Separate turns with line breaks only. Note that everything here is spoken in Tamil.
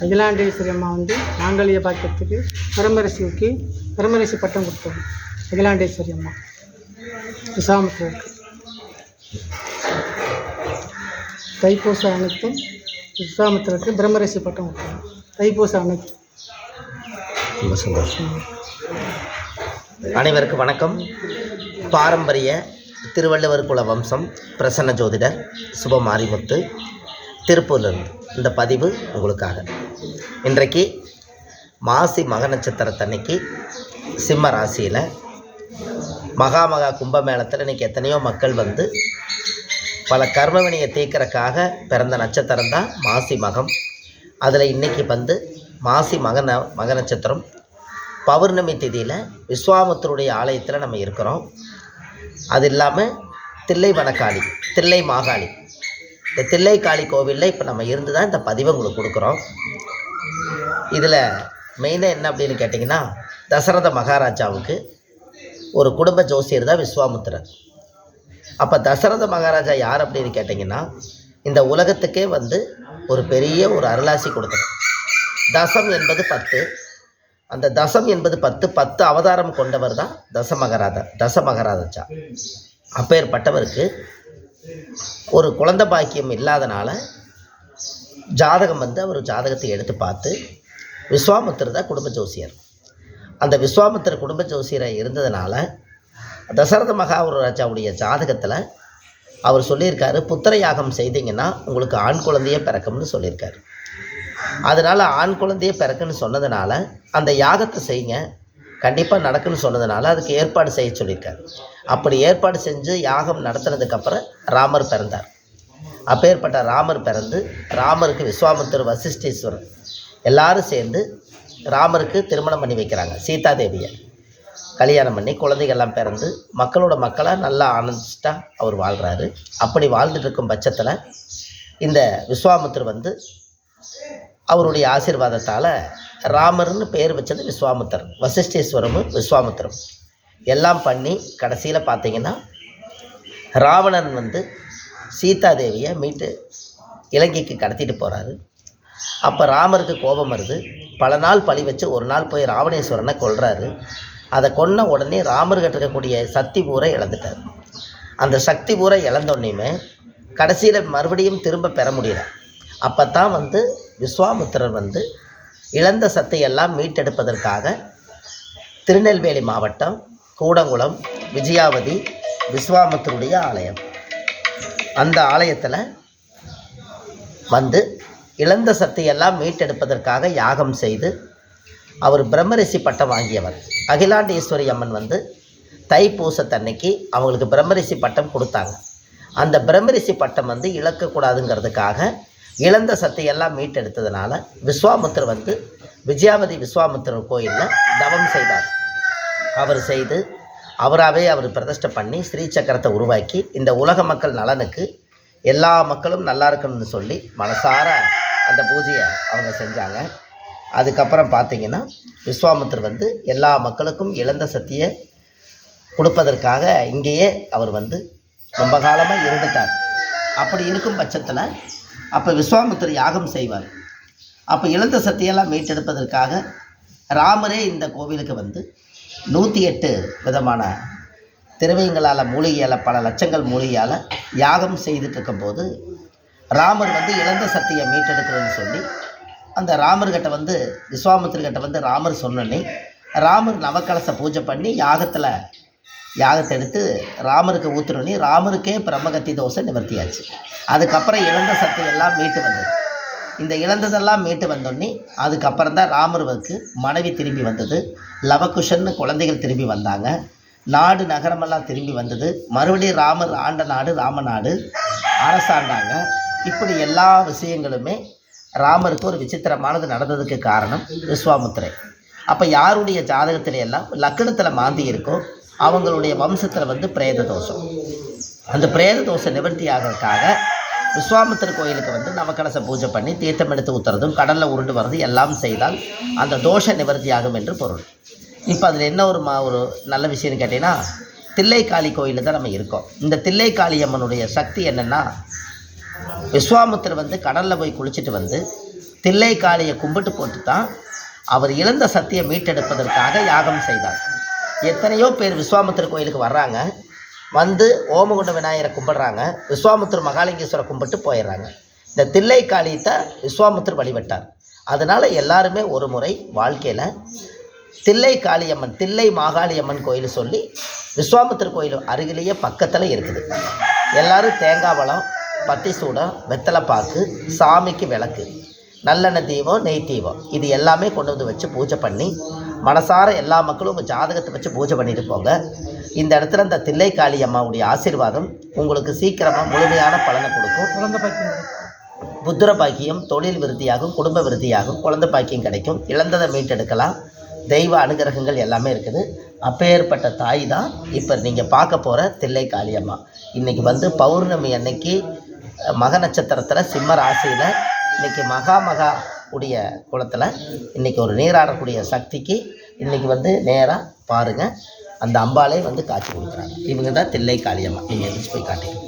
அகிலாண்டேஸ்வரி அம்மா வந்து மாங்கல்ய பாக்கியத்துக்கு பிரம்மரிஷி பட்டம் கொடுத்தாங்க. அகிலாண்டேஸ்வரி அம்மா விஸ்வாமித்திரருக்கு தைப்பூச அனைத்தும் விஸ்வாமித்திரருக்கு பிரம்மரிஷி பட்டம் கொடுத்தாங்க. தைப்பூச அனைத்தும்.
ரொம்ப சந்தோஷம். அனைவருக்கும் வணக்கம். பாரம்பரிய திருவள்ளுவர் குல வம்சம் பிரசன்ன ஜோதிடர் சுபமாரிமுத்து திருப்பூர்லேருந்து இந்த பதிவு உங்களுக்காக. இன்றைக்கு மாசி மக நட்சத்திரத்தன்னைக்கு சிம்ம ராசியில் மகா கும்பமேளத்தில் இன்றைக்கி எத்தனையோ மக்கள் வந்து பல கர்மவினையை தீர்க்கறக்காக பிறந்த நட்சத்திரம் தான் மாசி மகம். அதில் இன்றைக்கி வந்து மாசி மக நட்சத்திரம் பௌர்ணமி திதியில் விஸ்வாமித்திரருடைய ஆலயத்தில் நம்ம இருக்கிறோம். அது இல்லாமல் தில்லை வனக்காளி, தில்லை மாகாளி, இந்த தில்லை காளி கோவிலில் இப்போ நம்ம இருந்து தான் இந்த பதிவை உங்களுக்கு கொடுக்குறோம். இதில் மெயினாக என்ன அப்படின்னு கேட்டிங்கன்னா, தசரத மகாராஜாவுக்கு ஒரு குடும்ப ஜோசியர் தான் விஸ்வாமித்திரர். அப்போ தசரத மகாராஜா யார் அப்படின்னு கேட்டிங்கன்னா, இந்த உலகத்துக்கே வந்து ஒரு பெரிய ஒரு அருளாசி கொடுத்தார். தசம் என்பது 10, அந்த தசம் என்பது 10 அவதாரம் கொண்டவர் தான் தசமகராஜா. அப்பேற்பட்டவருக்கு ஒரு குழந்தை பாக்கியம் இல்லாதனால ஜாதகம் வந்து அவர் ஜாதகத்தை எடுத்து பார்த்து விஸ்வாமித்திரர் தான் குடும்ப ஜோசியர். அந்த விஸ்வாமித்திரர் குடும்ப ஜோசியராக இருந்ததுனால தசரத மகாராஜாவுடைய ஜாதகத்தில் அவர் சொல்லியிருக்காரு, புத்திர யாகம் செய்தீங்கன்னா உங்களுக்கு ஆண் குழந்தையே பிறக்கும்னு சொல்லியிருக்காரு. அதனால் ஆண் குழந்தையே பிறக்குன்னு சொன்னதுனால அந்த யாகத்தை செய்யுங்க, கண்டிப்பாக நடக்குன்னு சொன்னதுனால அதுக்கு ஏற்பாடு செய்ய சொல்லியிருக்காரு. அப்படி ஏற்பாடு செஞ்சு யாகம் நடத்துனதுக்கப்புறம் ராமர் பிறந்தார். அப்பேற்பட்ட ராமர் பிறந்து ராமருக்கு விஸ்வாமித்திரர், வசிஷ்டீஸ்வரர் எல்லாரும் சேர்ந்து ராமருக்கு திருமணம் பண்ணி வைக்கிறாங்க. சீதாதேவியை கல்யாணம் பண்ணி குழந்தைகள்லாம் பிறந்து மக்களோட மக்களாக நல்லா ஆனந்திச்சிட்டாக அவர் வாழ்கிறாரு. அப்படி வாழ்ந்துட்டு இருக்கும் பட்சத்தில் இந்த விஸ்வாமித்திரர் வந்து அவருடைய ஆசீர்வாதத்தால் ராமர்னு பேர் வச்சது விஸ்வாமித்திரர். வசிஷ்டீஸ்வரமும் விஸ்வாமித்திரம் எல்லாம் பண்ணி கடைசியில் பார்த்திங்கன்னா ராவணன் வந்து சீதாதேவியை மீட்டு இலங்கைக்கு கடத்திட்டு போகிறாரு. அப்போ ராமருக்கு கோபம் வருது. பல நாள் பழி வச்சு ஒரு நாள் போய் ராவணேஸ்வரனை கொல்றாரு. அதை கொன்ன உடனே ராமர்கிட்ட இருக்கக்கூடிய சக்தி பூரை இழந்துட்டார். அந்த சக்தி பூரை இழந்தோடனேயுமே கடைசியில் மறுபடியும் திரும்ப பெற முடியல. அப்போ தான் வந்து விஸ்வாமித்திரர் வந்து இழந்த சக்தியெல்லாம் மீட்டெடுப்பதற்காக திருநெல்வேலி மாவட்டம் கூடங்குளம் விஜயாவதி விஸ்வாமித்திரருடைய ஆலயம், அந்த ஆலயத்தில் வந்து இழந்த சக்தியெல்லாம் மீட்டெடுப்பதற்காக யாகம் செய்து அவர் பிரம்மரிஷி பட்டம் வாங்கியவர். அகிலாண்டேஸ்வரி அம்மன் வந்து தைப்பூசத்தன்னைக்கு அவங்களுக்கு பிரம்மரிஷி பட்டம் கொடுத்தாங்க. அந்த பிரம்மரிஷி பட்டம் வந்து இழக்கக்கூடாதுங்கிறதுக்காக இழந்த சக்தியெல்லாம் மீட்டெடுத்ததுனால விஸ்வாமித்திரர் வந்து விஜயாவதி விஸ்வாமித்திரர் கோயிலில் தவம் செய்தார். அவர் செய்து அவராகவே அவர் பிரதிஷ்டை பண்ணி ஸ்ரீ சக்கரத்தை உருவாக்கி இந்த உலக மக்கள் நலனுக்கு எல்லா மக்களும் நல்லா இருக்கணும்னு சொல்லி மனசார அந்த பூஜையை அவங்க செஞ்சாங்க. அதுக்கப்புறம் பார்த்திங்கன்னா விஸ்வாமித்திரர் வந்து எல்லா மக்களுக்கும் இழந்த சக்தியை கொடுப்பதற்காக இங்கேயே அவர் வந்து ரொம்ப காலமாக இருந்துட்டார். அப்படி இருக்கும் பட்சத்தில் அப்போ விஸ்வாமித்திரர் யாகம் செய்வார். அப்போ இழந்த சக்தியெல்லாம் மீட்டெடுப்பதற்காக ராமரே இந்த கோவிலுக்கு வந்து 108 விதமான திரவியங்களால் மூலிகையால் பல லட்சங்கள் மூலிகையால் யாகம் செய்துட்டு இருக்கும்போது ராமர் வந்து இழந்த சக்தியை மீட்டெடுக்கிறதுன்னு சொல்லி அந்த ராமர்கிட்ட வந்து விஸ்வாமித்திரர்கிட்ட வந்து ராமர் சொன்னோன்னே ராமர் நவக்கலசை பூஜை பண்ணி யாகத்தை எடுத்து ராமருக்கு ஊற்றுனோன்னே ராமருக்கே பிரம்மகத்தி தோஷை நிவர்த்தியாச்சு. அதுக்கப்புறம் இழந்த சக்தியெல்லாம் மீட்டு வந்தது. இந்த இழந்ததெல்லாம் மீட்டு வந்தோடனே அதுக்கப்புறம் தான் ராமருக்கு மனைவி திரும்பி வந்தது, லவகுஷன்னு குழந்தைகள் திரும்பி வந்தாங்க, நாடு நகரமெல்லாம் திரும்பி வந்தது, மறுபடியும் ராமர் ஆண்ட நாடு ராமநாடு அரசாண்டாங்க. இப்படி எல்லா விஷயங்களுமே ராமருக்கு ஒரு விசித்திரமானது நடந்ததுக்கு காரணம் விஸ்வாமித்திரர். அப்போ யாருடைய ஜாதகத்தில எல்லாம் லக்னத்தில் மாந்தி இருக்கோ அவங்களுடைய வம்சத்தில் வந்து பிரேத தோஷம், அந்த பிரேத தோஷம் நிவர்த்தி ஆகிறதுக்காக விஸ்வாமித்திரர் கோயிலுக்கு வந்து நவக்கலச பூஜை பண்ணி தீர்த்தம் எடுத்து ஊற்றுறதும் கடலில் உருண்டு வர்றது எல்லாம் செய்தால் அந்த தோஷ நிவர்த்தி ஆகும் என்று பொருள். இப்போ அதில் என்ன ஒரு நல்ல விஷயம்னு கேட்டிங்கன்னா, தில்லைக்காளி கோயிலில் தான் நம்ம இருக்கோம். இந்த தில்லைக்காளி அம்மனுடைய சக்தி என்னென்னா, விஸ்வாமித்திரர் வந்து கடலில் போய் குளிச்சுட்டு வந்து தில்லை காளியை கும்பிட்டு போட்டு தான் அவர் இழந்த சக்தியை மீட்டெடுப்பதற்காக யாகம் செய்தார். எத்தனையோ பேர் விஸ்வாமித்திர கோயிலுக்கு வர்றாங்க, வந்து ஓமகுண்ட விநாயகரை கும்பிடுறாங்க, விஸ்வாமித்திர மகாலிங்கேஸ்வரை கும்பிட்டு போயிடுறாங்க. இந்த தில்லை காளியத்தை விஸ்வாமித்திர வழிபட்டார். அதனால் எல்லாருமே ஒரு முறை வாழ்க்கையில் தில்லை காளியம்மன், தில்லை மாகாளியம்மன் கோயில் சொல்லி விஸ்வாமித்திர கோயில் அருகிலேயே பக்கத்தில் இருக்குது. எல்லோரும் தேங்காய் பழம், பட்டி சூடம், வெத்தலைப்பாக்கு, சாமிக்கு விளக்கு, நல்லெண்ணெய் தீபம், நெய் தீபம், இது எல்லாமே கொண்டு வந்து வச்சு பூஜை பண்ணி மனசார எல்லா மக்களும் உங்கள் ஜாதகத்தை வச்சு பூஜை பண்ணிட்டு போங்க. இந்த இடத்துல இந்த தில்லை காளி அம்மாவுடைய ஆசீர்வாதம் உங்களுக்கு சீக்கிரமாக முழுமையான பலனை கொடுக்கும்.
குழந்தை பாக்கியம்
புத்திர பாக்கியம், தொழில் விருத்தியாகும், குடும்ப விருத்தியாகும், குழந்தை பாக்கியம் கிடைக்கும், இழந்ததை மீட்டெடுக்கலாம், தெய்வ அனுகிரகங்கள் எல்லாமே இருக்குது. அப்பேற்பட்ட தாய் தான் இப்போ நீங்கள் பார்க்க போகிற தில்லை காளியம்மா. இன்றைக்கி வந்து பௌர்ணமி அன்னைக்கு மக நட்சத்திரத்தில் சிம்ம ராசியில் இன்றைக்கி மகா உடைய குளத்தில் இன்றைக்கி ஒரு நீராடக்கூடிய சக்திக்கு இன்றைக்கி வந்து நேராக பாருங்கள், அந்த அம்பாலே வந்து காட்சி கொடுக்குறாங்க. இவங்க தான் தில்லை காளியம்மா. நீங்கள் எதிர்த்து போய் காட்டிங்க.